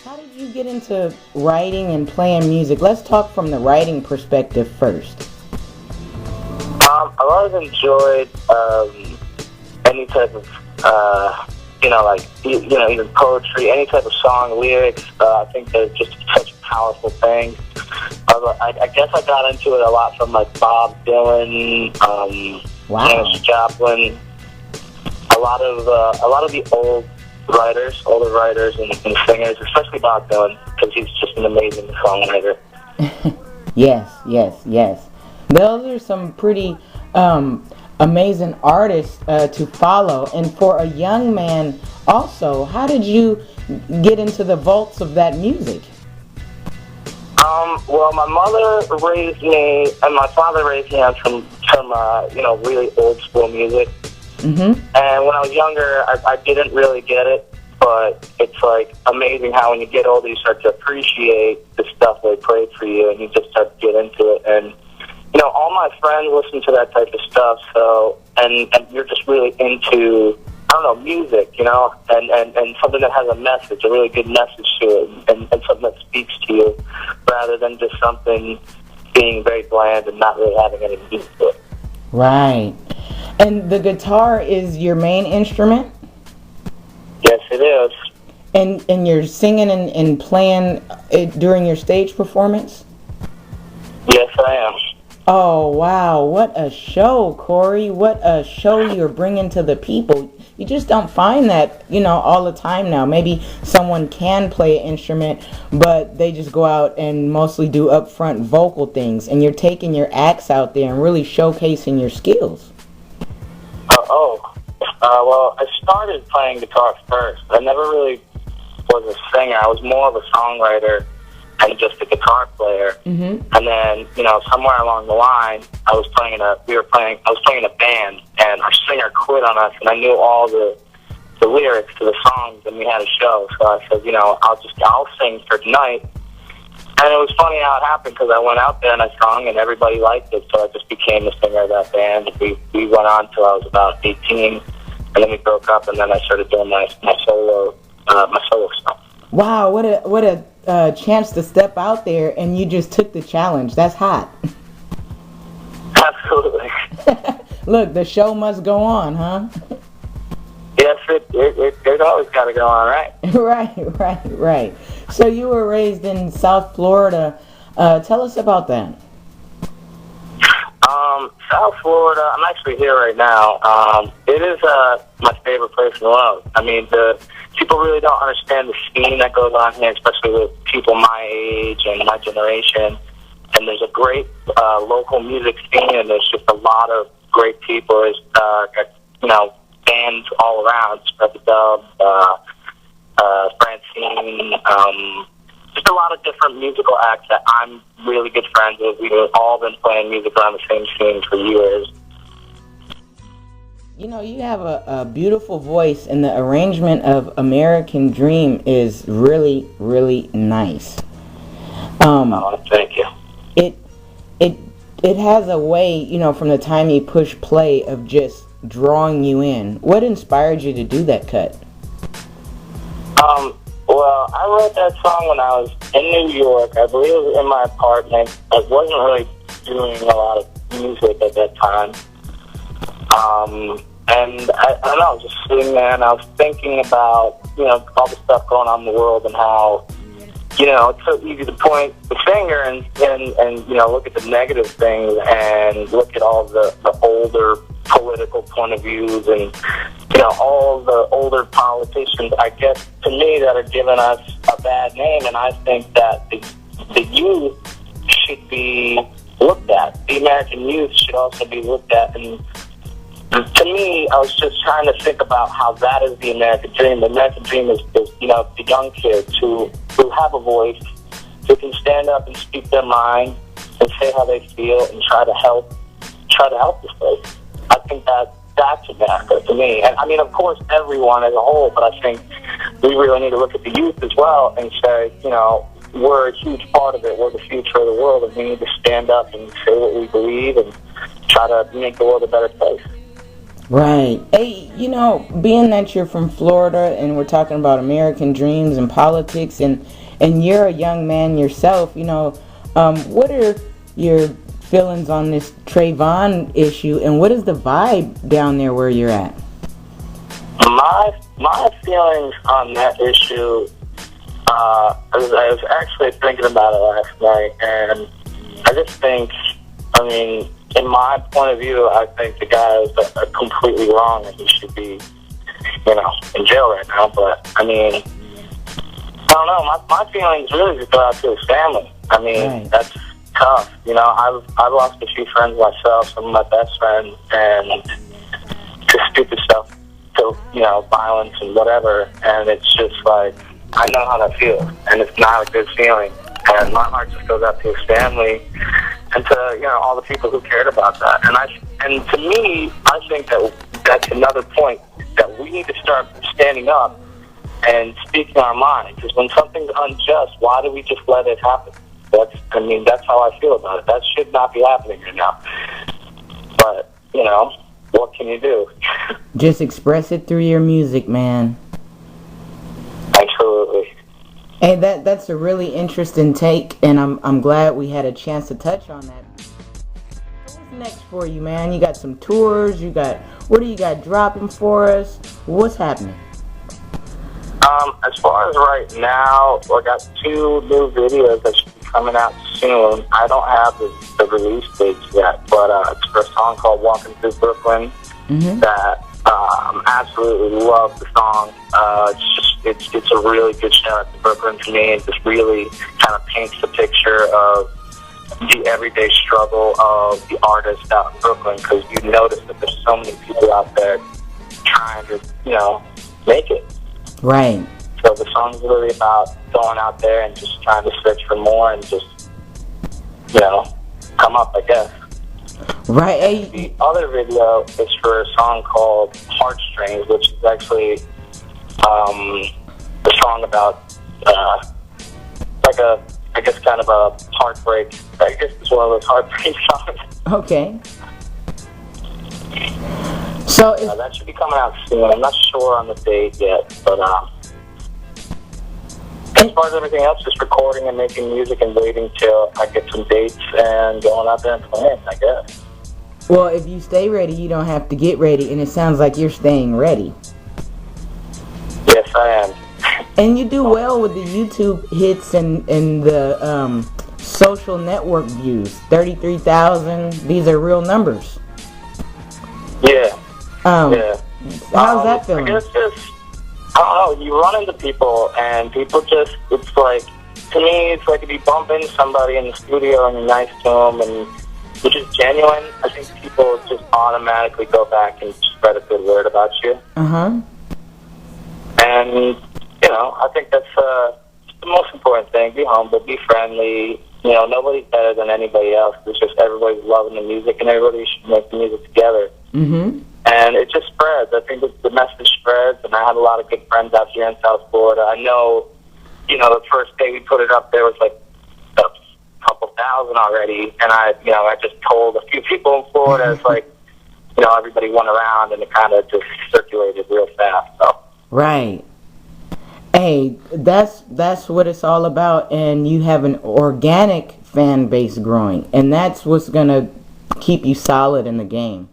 How did you get into writing and playing music? Let's talk from the writing perspective first. I've always enjoyed any type of, either poetry, any type of song, lyrics. I think they're just such a powerful thing. I guess I got into it a lot from like Bob Dylan, Janis Joplin, a lot of the older writers and singers, especially Bob Dylan, because he's just an amazing songwriter. Yes. Those are some pretty amazing artists to follow. And for a young man also, how did you get into the vaults of that music? Well, my mother raised me, and my father raised me on some really old school music. Mm-hmm. And when I was younger, I didn't really get it, but it's like amazing how when you get older, you start to appreciate the stuff they played for you, and you just start to get into it. And all my friends listen to that type of stuff, so and you're just really into, music, and something that has a message, a really good message to it, and something that speaks to you, rather than just something being very bland and not really having any meaning to it. Right. And the guitar is your main instrument? Yes, it is. And you're singing and playing it during your stage performance? Yes, I am. Oh, wow. What a show, Cory. What a show you're bringing to the people. You just don't find that, all the time now. Maybe someone can play an instrument, but they just go out and mostly do upfront vocal things. And you're taking your acts out there and really showcasing your skills. Well, I started playing guitar first. I never really was a singer. I was more of a songwriter and just a guitar player. Mm-hmm. And then, somewhere along the line, I was playing in a band, and our singer quit on us, and I knew all the lyrics to the songs, and we had a show. So I said, I'll sing for tonight. And it was funny how it happened, because I went out there and I sung, and everybody liked it, so I just became the singer of that band. We went on till I was about 18, and then we broke up, and then I started doing my solo stuff. Wow, what a chance to step out there, and you just took the challenge. That's hot. Absolutely. Look, the show must go on, huh? Yes, it always got to go on, right? Right. So you were raised in South Florida. Tell us about that. South Florida, I'm actually here right now. It is my favorite place in the world. I mean, people really don't understand the scene that goes on here, especially with people my age and my generation. And there's a great local music scene, and there's just a lot of great people. There's, bands all around, Spread the Dub, Francine, just a lot of different musical acts that I'm really good friends with. We've all been playing music around the same scene for years. You have a beautiful voice, and the arrangement of American Dream is really, really nice. Thank you. It has a way, from the time you push play, of just drawing you in. What inspired you to do that cut? Well, I wrote that song when I was in New York. I believe it was in my apartment. I wasn't really doing a lot of music at that time. And I don't know, I was just sitting there and I was thinking about, all the stuff going on in the world, and how, it's so easy to point the finger and look at the negative things and look at all the older political point of views and, all the older politicians, I guess, to me, that are giving us a bad name. And I think that the youth should be looked at. The American youth should also be looked at. And to me, I was just trying to think about how that is the American dream. The American dream is the young kids who have a voice, who can stand up and speak their mind and say how they feel and try to help this place. I think that's America to me. And I mean, of course, everyone as a whole, but I think we really need to look at the youth as well and say, we're a huge part of it. We're the future of the world, and we need to stand up and say what we believe and try to make the world a better place. Right. Hey, being that you're from Florida and we're talking about American dreams and politics, and you're a young man yourself, what are your feelings on this Trayvon issue, and what is the vibe down there where you're at? My feelings on that issue, I was actually thinking about it last night, and I just think, in my point of view, I think the guy is completely wrong and he should be, in jail right now. But, I don't know. My feelings really just go out to his family. Right. That's tough. I've lost a few friends myself, some of my best friends, and to stupid stuff, to, violence and whatever. And it's just like, I know how that feels, and it's not a good feeling. And my heart just goes out to his family and to, all the people who cared about that. And to me, I think that's another point that we need to start standing up and speaking our mind. Because when something's unjust, why do we just let it happen? That's how I feel about it. That should not be happening right now. But, what can you do? Just express it through your music, man. Absolutely. Hey, that's a really interesting take, and I'm glad we had a chance to touch on that. What's next for you, man? You got some tours. What do you got dropping for us? What's happening? As far as right now, I got 2 new videos that should be coming out soon. I don't have the release dates yet, but it's for a song called "Walking Through Brooklyn." Mm-hmm. That absolutely love the song. It's a really good shout out to Brooklyn to me. It just really kind of paints the picture of the everyday struggle of the artist out in Brooklyn, because you notice that there's so many people out there trying to, make it. Right. So the song's really about going out there and just trying to search for more and just, come up, I guess. Right. Hey. The other video is for a song called Heartstrings, which is actually a song about kind of a heartbreak. I guess it's one of those heartbreak songs. Okay. So that should be coming out soon. I'm not sure on the date yet, but as far as everything else, just recording and making music and waiting till I get some dates and going out there and playing, I guess. Well, if you stay ready, you don't have to get ready, and it sounds like you're staying ready. Yes, I am. And you do well with the YouTube hits and the social network views. 33,000. These are real numbers. Yeah. Yeah. How's that feeling? I guess I don't know. You run into people, and people just, it's like, to me, it's like if you bump into somebody in the studio and you're nice to them and you're just genuine, I think people just automatically go back and spread a good word about you. Uh-huh. And, I think that's the most important thing. Be humble, be friendly. Nobody's better than anybody else. It's just everybody's loving the music, and everybody should make the music together. Mm-hmm. And it just spreads. I think the message spreads, and I have a lot of good friends out here in South Florida. I know, the first day we put it up, there was like a couple thousand already, and I just told a few people in Florida. It's like, everybody went around, and it kind of just circulated real fast. So. Right. Hey, that's what it's all about, and you have an organic fan base growing, and that's what's gonna keep you solid in the game.